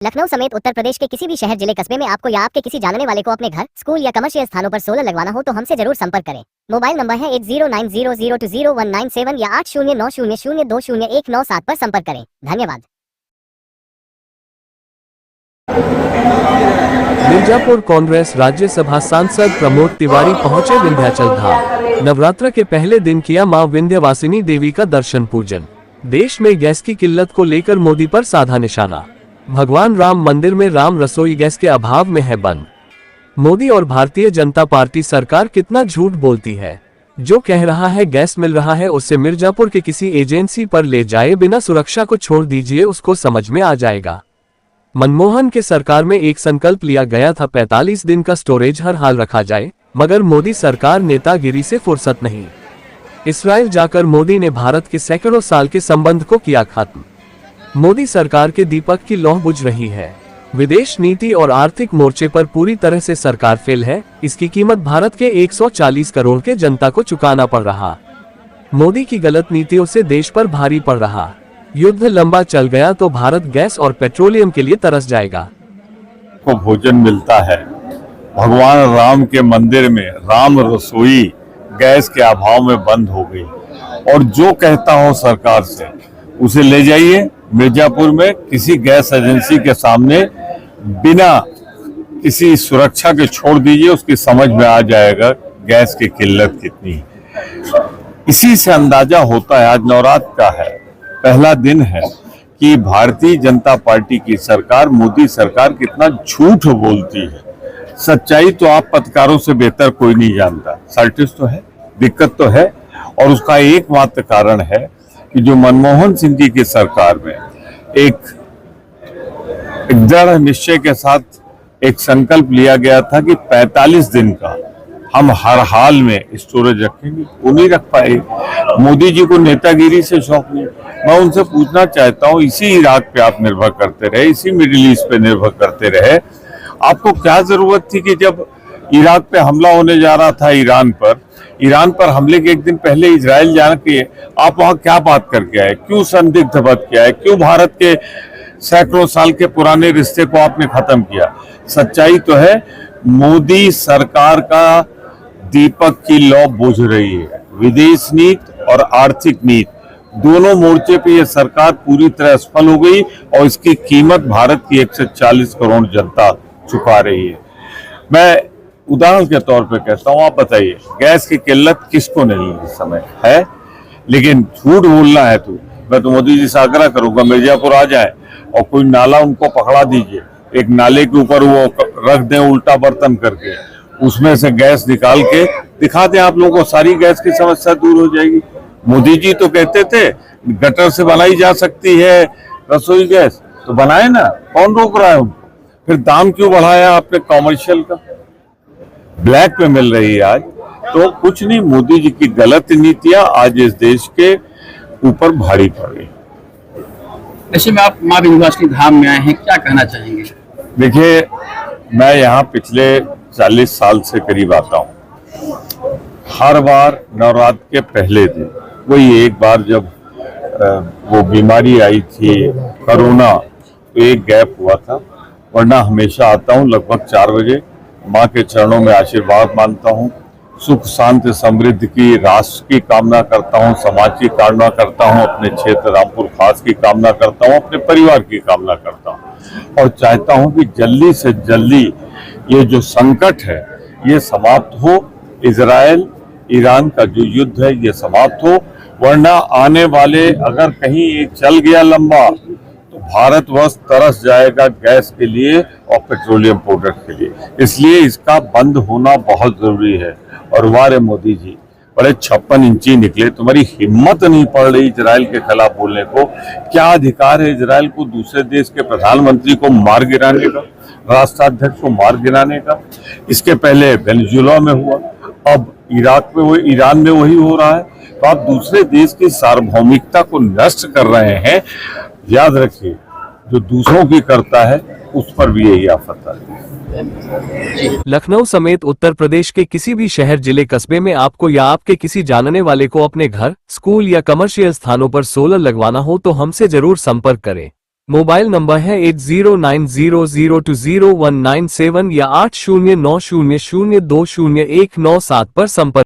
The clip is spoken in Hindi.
लखनऊ समेत उत्तर प्रदेश के किसी भी शहर, जिले, कस्बे में आपको या आपके किसी जानने वाले को अपने घर, स्कूल या कमर्शियल स्थानों पर सोलर लगवाना हो तो हमसे जरूर संपर्क करें। मोबाइल नंबर है 8090020197 या 8090020197 पर संपर्क करें। धन्यवाद। मिर्जापुर कांग्रेस राज्यसभा सांसद प्रमोद तिवारी पहुंचे विंध्याचल धाम। नवरात्र के पहले दिन किया मां विंध्यवासिनी देवी का दर्शन पूजन। देश में गैस की किल्लत को लेकर मोदी पर साधा निशाना। भगवान राम मंदिर में राम रसोई गैस के अभाव में है बंद। मोदी और भारतीय जनता पार्टी सरकार कितना झूठ बोलती है। जो कह रहा है गैस मिल रहा है, उससे मिर्जापुर के किसी एजेंसी पर ले जाए, बिना सुरक्षा को छोड़ दीजिए, उसको समझ में आ जाएगा। मनमोहन के सरकार में एक संकल्प लिया गया था, 45 दिन का स्टोरेज हर हाल रखा जाए, मगर मोदी सरकार नेतागिरी से फुर्सत नहीं। इस्राइल जाकर मोदी ने भारत के सैकड़ों साल के संबंध को किया खत्म। मोदी सरकार के दीपक की लौ बुझ रही है। विदेश नीति और आर्थिक मोर्चे पर पूरी तरह से सरकार फेल है। इसकी कीमत भारत के 140 करोड़ के जनता को चुकाना पड़ रहा। मोदी की गलत नीतियों से देश पर भारी पड़ रहा। युद्ध लंबा चल गया तो भारत गैस और पेट्रोलियम के लिए तरस जाएगा। को भोजन मिलता है। भगवान राम के मंदिर में राम रसोई गैस के अभाव में बंद हो गई, और जो कहता हो सरकार से उसे ले जाइए मिर्जापुर में किसी गैस एजेंसी के सामने, बिना किसी सुरक्षा के छोड़ दीजिए, उसकी समझ में आ जाएगा गैस की किल्लत कितनी है। इसी से अंदाजा होता है, आज नवरात्र का है, पहला दिन है, कि भारतीय जनता पार्टी की सरकार, मोदी सरकार कितना झूठ बोलती है। सच्चाई तो आप पत्रकारों से बेहतर कोई नहीं जानता। सर्टिस तो है, दिक्कत तो है, और उसका एकमात्र कारण है कि जो मनमोहन सिंह जी की सरकार में एक दृढ़ निश्चय के साथ एक संकल्प लिया गया था कि 45 दिन का हम हर हाल में स्टोरेज रखेंगे, वो नहीं रख पाए। मोदी जी को नेतागिरी से शौक नहीं। मैं उनसे पूछना चाहता हूँ, इसी इराक पे आप निर्भर करते रहे, इसी मिडिल ईस्ट पे निर्भर करते रहे, आपको क्या जरूरत थी कि जब इराक पे हमला होने जा रहा था ईरान पर हमले के एक दिन पहले इजराइल जाने के आप वहां क्या बात करके आए? क्यों संदिग्ध बद किया है? क्यों भारत के सैकड़ों साल के पुराने रिश्ते को आपने खत्म किया? सच्चाई तो है, मोदी सरकार का दीपक की लौ बुझ रही है। विदेश नीति और आर्थिक नीति दोनों मोर्चे पे ये सरकार पूरी तरह असफल हो गई, और इसकी कीमत भारत की 140 करोड़ जनता चुका रही है। मैं उदाहरण के तौर पे कहता हूँ, आप बताइए गैस की किल्लत किसको नहीं इस समय है, लेकिन झूठ बोलना है तो मैं तो मोदी जी से आग्रह करूंगा, मिर्जापुर आ जाए और कोई नाला उनको पकड़ा दीजिए, एक नाले के ऊपर वो रख दें उल्टा बर्तन करके, उसमें से गैस निकाल के दिखा दें आप लोगों को, सारी गैस की समस्या दूर हो जाएगी। मोदी जी तो कहते थे गटर से बनाई जा सकती है रसोई गैस, तो बनाए ना, कौन रोक रहा है उनको? फिर दाम क्यों बढ़ाया आपने कॉमर्शियल का? ब्लैक पे मिल रही है आज, तो कुछ नहीं, मोदी जी की गलत नीतियां आज इस देश के ऊपर भारी पड़ रही। ऐसे में आप मां विंध्यवासिनी धाम में आए हैं, क्या कहना चाहेंगे? देखिए, मैं यहाँ पिछले 40 साल से करीब आता हूँ। हर बार नवरात्र के पहले दिन, वही एक बार जब वो बीमारी आई थी कोरोना, तो एक गैप हुआ था, वरना हमेशा आता हूँ लगभग 4 बजे। माँ के चरणों में आशीर्वाद मांगता हूँ, सुख शांति समृद्धि की, राष्ट्र की कामना करता हूँ, समाज की कामना करता हूँ, अपने क्षेत्र रामपुर खास की कामना करता हूँ, अपने परिवार की कामना करता हूँ, और चाहता हूँ कि जल्दी से जल्दी ये जो संकट है ये समाप्त हो। इजराइल ईरान का जो युद्ध है ये समाप्त हो, वरना आने वाले अगर कहीं ये चल गया लंबा तो भारतवर्ष तरस जाएगा गैस के लिए और पेट्रोलियम प्रोडक्ट के लिए। इसलिए इसका बंद होना बहुत जरूरी है। और वारे मोदी जी, बड़े 56 इंची निकले, तुम्हारी हिम्मत नहीं पड़ रही इजराइल के खिलाफ बोलने को। क्या अधिकार है इजराइल को दूसरे देश के प्रधानमंत्री को मार गिराने का, राष्ट्राध्यक्ष को मार गिराने का? इसके पहले वेनेजुएला में हुआ, अब इराक में, ईरान में वही हो रहा है। तो आप दूसरे देश की सार्वभौमिकता को नष्ट कर रहे हैं। याद रखिए, जो दूसरों की करता है उस पर भी यही आफत आती है। लखनऊ समेत उत्तर प्रदेश के किसी भी शहर, जिले, कस्बे में आपको या आपके किसी जानने वाले को अपने घर, स्कूल या कमर्शियल स्थानों पर सोलर लगवाना हो तो हमसे जरूर संपर्क करें। मोबाइल नंबर है 8090020197 या 8090020197 पर संपर्क